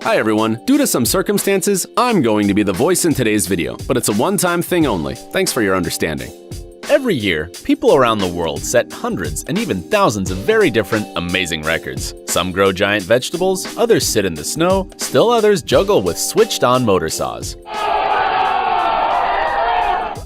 Hi everyone, due to some circumstances, I'm going to be the voice in today's video, but it's a one-time thing only. Thanks for your understanding. Every year, people around the world set hundreds and even thousands of very different, amazing records. Some grow giant vegetables, others sit in the snow, still others juggle with switched-on motor saws.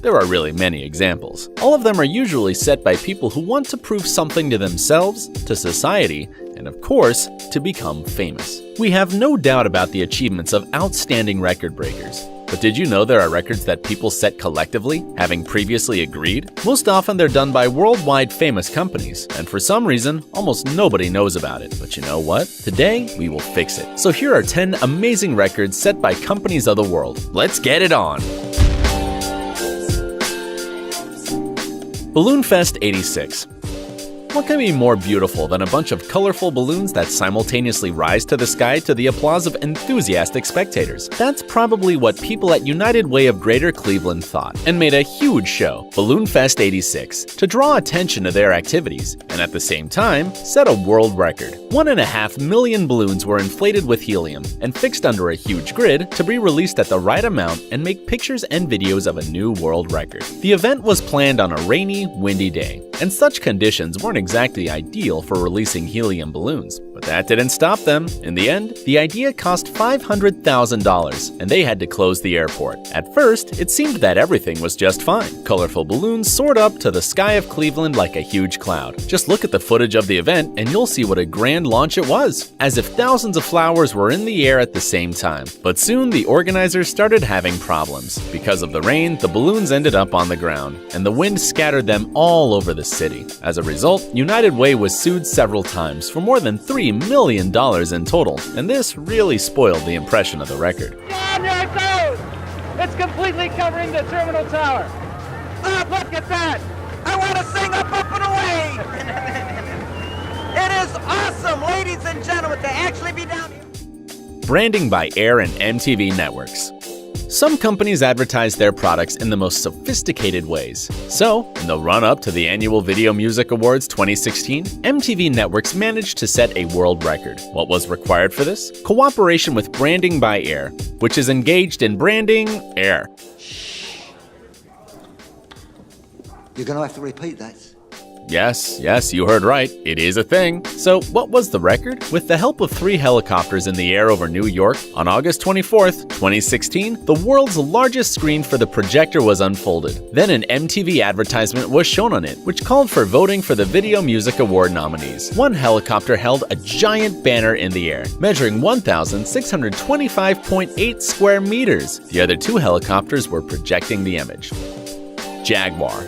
There are really many examples. All of them are usually set by people who want to prove something to themselves, to society, and of course, to become famous. We have no doubt about the achievements of outstanding record breakers. But did you know there are records that people set collectively, having previously agreed? Most often they're done by worldwide famous companies, and for some reason, almost nobody knows about it. But you know what? Today, we will fix it. So here are 10 amazing records set by companies of the world. Let's get it on! Balloon Fest 86. What can be more beautiful than a bunch of colorful balloons that simultaneously rise to the sky to the applause of enthusiastic spectators? That's probably what people at United Way of Greater Cleveland thought, and made a huge show, Balloon Fest 86, to draw attention to their activities, and at the same time, set a world record. 1.5 million balloons were inflated with helium, and fixed under a huge grid to be released at the right amount and make pictures and videos of a new world record. The event was planned on a rainy, windy day, and such conditions weren't exactly ideal for releasing helium balloons. But that didn't stop them. In the end, the idea cost $500,000, and they had to close the airport. At first, it seemed that everything was just fine. Colorful balloons soared up to the sky of Cleveland like a huge cloud. Just look at the footage of the event and you'll see what a grand launch it was, as if thousands of flowers were in the air at the same time. But soon the organizers started having problems. Because of the rain, the balloons ended up on the ground, and the wind scattered them all over the city. As a result, United Way was sued several times for more than $3 million in total, and this really spoiled the impression of the record. Down there it goes! It's completely covering the terminal tower. Oh, look at that! I want to sing up and away! It is awesome, ladies and gentlemen, to actually be down here. Branding by Air and MTV networks. Some companies advertise their products in the most sophisticated ways. So, in the run-up to the annual Video Music Awards 2016, MTV Networks managed to set a world record. What was required for this? Cooperation with Branding by Air, which is engaged in branding air. You're gonna have to repeat that. Yes, you heard right. It is a thing. So what was the record? With the help of 3 helicopters in the air over New York, on August 24th, 2016, the world's largest screen for the projector was unfolded. Then an MTV advertisement was shown on it, which called for voting for the Video Music Award nominees. One helicopter held a giant banner in the air, measuring 1,625.8 square meters. The other 2 helicopters were projecting the image. Jaguar.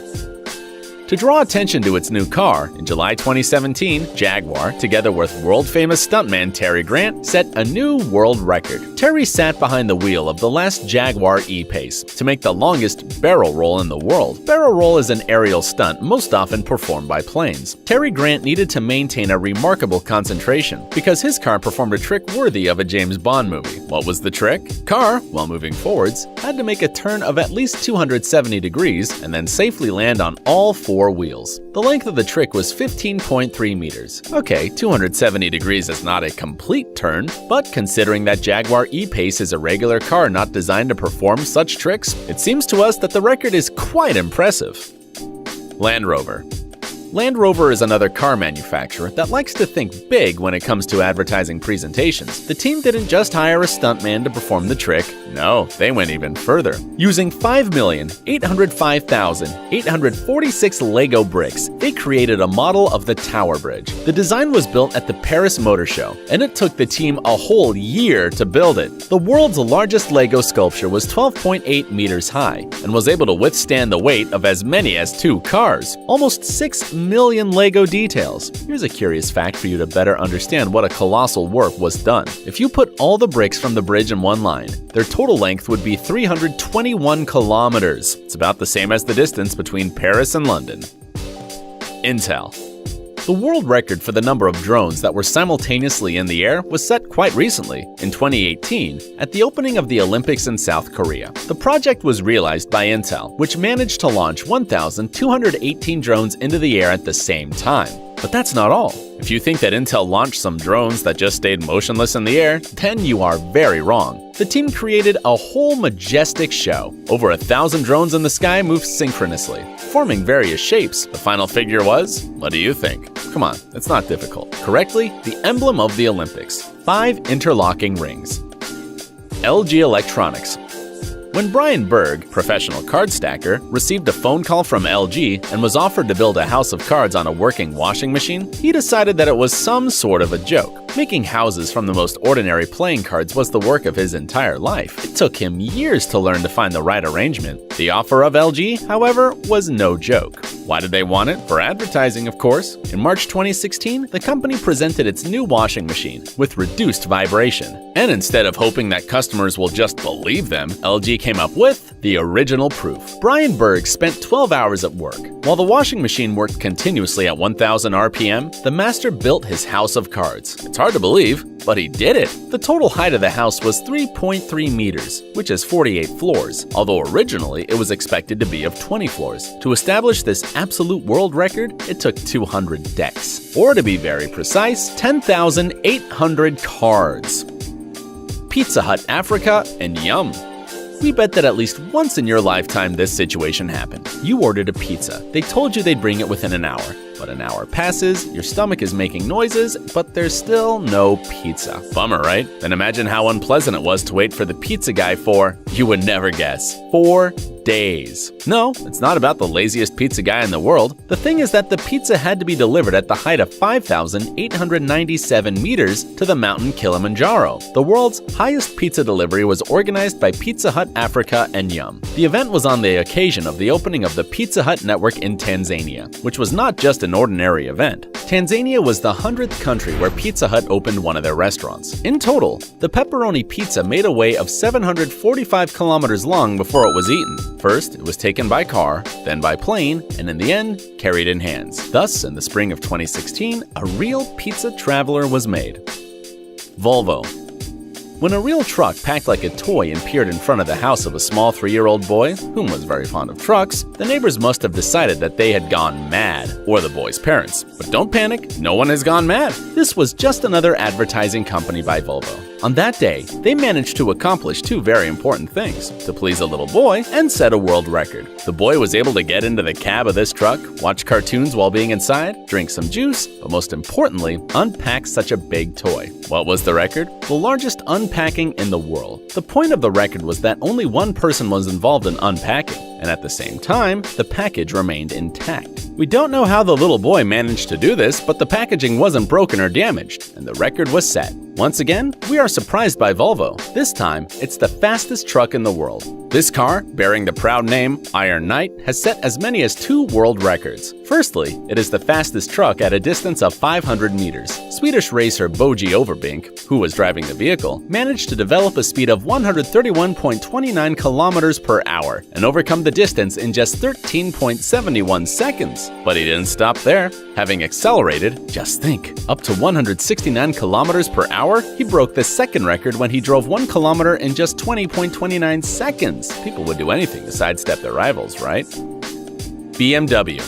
To draw attention to its new car, in July 2017, Jaguar, together with world-famous stuntman Terry Grant, set a new world record. Terry sat behind the wheel of the last Jaguar E-Pace to make the longest barrel roll in the world. Barrel roll is an aerial stunt most often performed by planes. Terry Grant needed to maintain a remarkable concentration because his car performed a trick worthy of a James Bond movie. What was the trick? Car, while moving forwards, had to make a turn of at least 270 degrees and then safely land on all 4 wheels. The length of the trick was 15.3 meters. Okay, 270 degrees is not a complete turn, but considering that Jaguar E-Pace is a regular car not designed to perform such tricks, it seems to us that the record is quite impressive. Land Rover. Land Rover is another car manufacturer that likes to think big when it comes to advertising presentations. The team didn't just hire a stuntman to perform the trick. No, they went even further. Using 5,805,846 Lego bricks, they created a model of the Tower Bridge. The design was built at the Paris Motor Show, and it took the team a whole year to build it. The world's largest Lego sculpture was 12.8 meters high, and was able to withstand the weight of as many as 2 cars. Almost 6 million Lego details. Here's a curious fact for you to better understand what a colossal work was done. If you put all the bricks from the bridge in one line, their total length would be 321 kilometers. It's about the same as the distance between Paris and London. Intel. The world record for the number of drones that were simultaneously in the air was set quite recently, in 2018, at the opening of the Olympics in South Korea. The project was realized by Intel, which managed to launch 1,218 drones into the air at the same time. But that's not all. If you think that Intel launched some drones that just stayed motionless in the air, then you are very wrong. The team created a whole majestic show. Over 1,000 drones in the sky moved synchronously, forming various shapes. The final figure was, what do you think? Come on, it's not difficult. Correctly, the emblem of the Olympics, 5 interlocking rings. LG Electronics. When Brian Berg, professional card stacker, received a phone call from LG and was offered to build a house of cards on a working washing machine, he decided that it was some sort of a joke. Making houses from the most ordinary playing cards was the work of his entire life. It took him years to learn to find the right arrangement. The offer of LG, however, was no joke. Why did they want it? For advertising, of course. In March 2016, the company presented its new washing machine with reduced vibration. And instead of hoping that customers will just believe them, LG came up with the original proof. Brian Berg spent 12 hours at work. While the washing machine worked continuously at 1000 RPM, the master built his house of cards. It's hard to believe, but he did it. The total height of the house was 3.3 meters, which is 48 floors, although originally it was expected to be of 20 floors. To establish this absolute world record, it took 200 decks, or to be very precise, 10,800 cards. Pizza Hut Africa, and yum! We bet that at least once in your lifetime this situation happened. You ordered a pizza. They told you they'd bring it within an hour. But an hour passes, your stomach is making noises, but there's still no pizza. Bummer, right? Then imagine how unpleasant it was to wait for the pizza guy for, you would never guess, 4 days. No, it's not about the laziest pizza guy in the world. The thing is that the pizza had to be delivered at the height of 5,897 meters to the mountain Kilimanjaro. The world's highest pizza delivery was organized by Pizza Hut Africa and Yum. The event was on the occasion of the opening of the Pizza Hut network in Tanzania, which was not just an ordinary event. Tanzania was the 100th country where Pizza Hut opened one of their restaurants. In total, the pepperoni pizza made a way of 745 kilometers long before it was eaten. First, it was taken by car, then by plane, and in the end, carried in hands. Thus, in the spring of 2016, a real pizza traveler was made. Volvo. When a real truck packed like a toy appeared in front of the house of a small 3-year-old boy, whom was very fond of trucks, the neighbors must have decided that they had gone mad, or the boy's parents. But don't panic, no one has gone mad. This was just another advertising company by Volvo. On that day, they managed to accomplish 2 very important things: to please a little boy and set a world record. The boy was able to get into the cab of this truck, watch cartoons while being inside, drink some juice, but most importantly, unpack such a big toy. What was the record? The largest unpacking in the world. The point of the record was that only one person was involved in unpacking, and at the same time, the package remained intact. We don't know how the little boy managed to do this, but the packaging wasn't broken or damaged, and the record was set. Once again, we are surprised by Volvo. This time, it's the fastest truck in the world. This car, bearing the proud name Iron Knight, has set as many as 2 world records. Firstly, it is the fastest truck at a distance of 500 meters. Swedish racer Boji Overbink, who was driving the vehicle, managed to develop a speed of 131.29 kilometers per hour and overcome the distance in just 13.71 seconds. But he didn't stop there. Having accelerated, just think, up to 169 kilometers per hour, he broke the second record when he drove 1 kilometer in just 20.29 seconds. People would do anything to sidestep their rivals, right? BMW.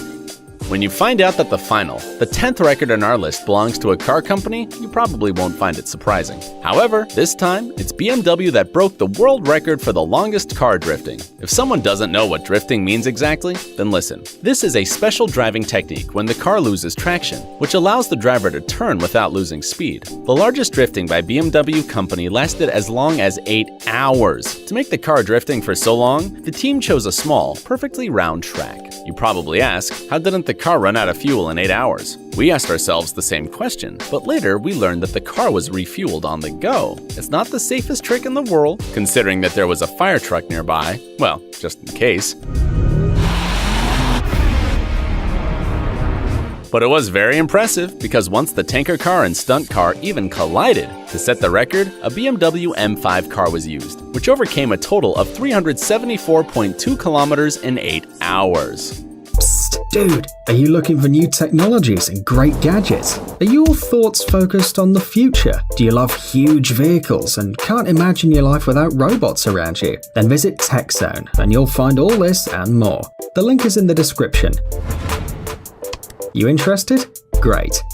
When you find out that the 10th record on our list belongs to a car company, you probably won't find it surprising. However, this time, it's BMW that broke the world record for the longest car drifting. If someone doesn't know what drifting means exactly, then listen. This is a special driving technique when the car loses traction, which allows the driver to turn without losing speed. The largest drifting by BMW company lasted as long as 8 hours. To make the car drifting for so long, the team chose a small, perfectly round track. You probably ask, how didn't the car run out of fuel in 8 hours? We asked ourselves the same question, but later we learned that the car was refueled on the go. It's not the safest trick in the world, considering that there was a fire truck nearby. Well, just in case. But it was very impressive because once the tanker car and stunt car even collided, to set the record, a BMW M5 car was used, which overcame a total of 374.2 kilometers in 8 hours. Psst, dude, are you looking for new technologies and great gadgets? Are your thoughts focused on the future? Do you love huge vehicles and can't imagine your life without robots around you? Then visit TechZone and you'll find all this and more. The link is in the description. You interested? Great.